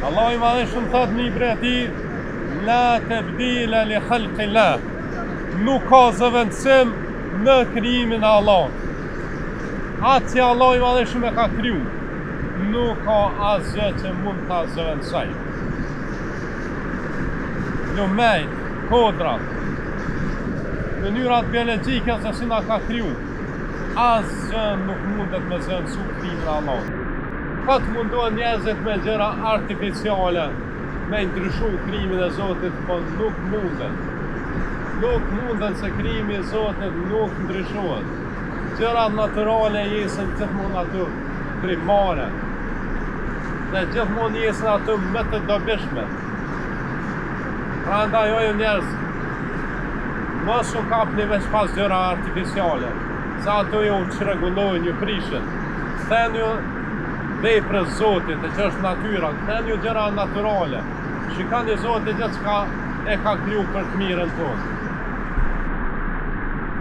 Allah i madhëshëm thot një prej ati, la tabdila li khalqillah, nuk ka zëvendësim në krijimin e Allahut. Atë që Allah i madhëshëm e ka kriju, nuk ka asgjë që mund ta zëvendësoj. Lumejt, kodrat, mënyrat biologjike se si na ka kriju, asgjë nuk mundet me zëvendësu krijimin e Allahut. Këtë mundohen njerëzit me gjëra artificiale, me ndryshu krijimin e Zotit, po nuk munden. Nuk munden se krijimi i Zotit nuk ndryshohet. Gjërat natyrale jesën gjithmonë aty primare. Dhe gjithmonë jesën aty më të dobishme. Prandaj o ju njerëz, mos u kapni veç pas gjëra artificiale, se ato ju çrregullojnë, ju prishin. Theni ju veprën e Zotit, që është natyra, theni ju gjëra natyrale. Shikoni Zoti gjithçka e ka kriju për të mirën tonë.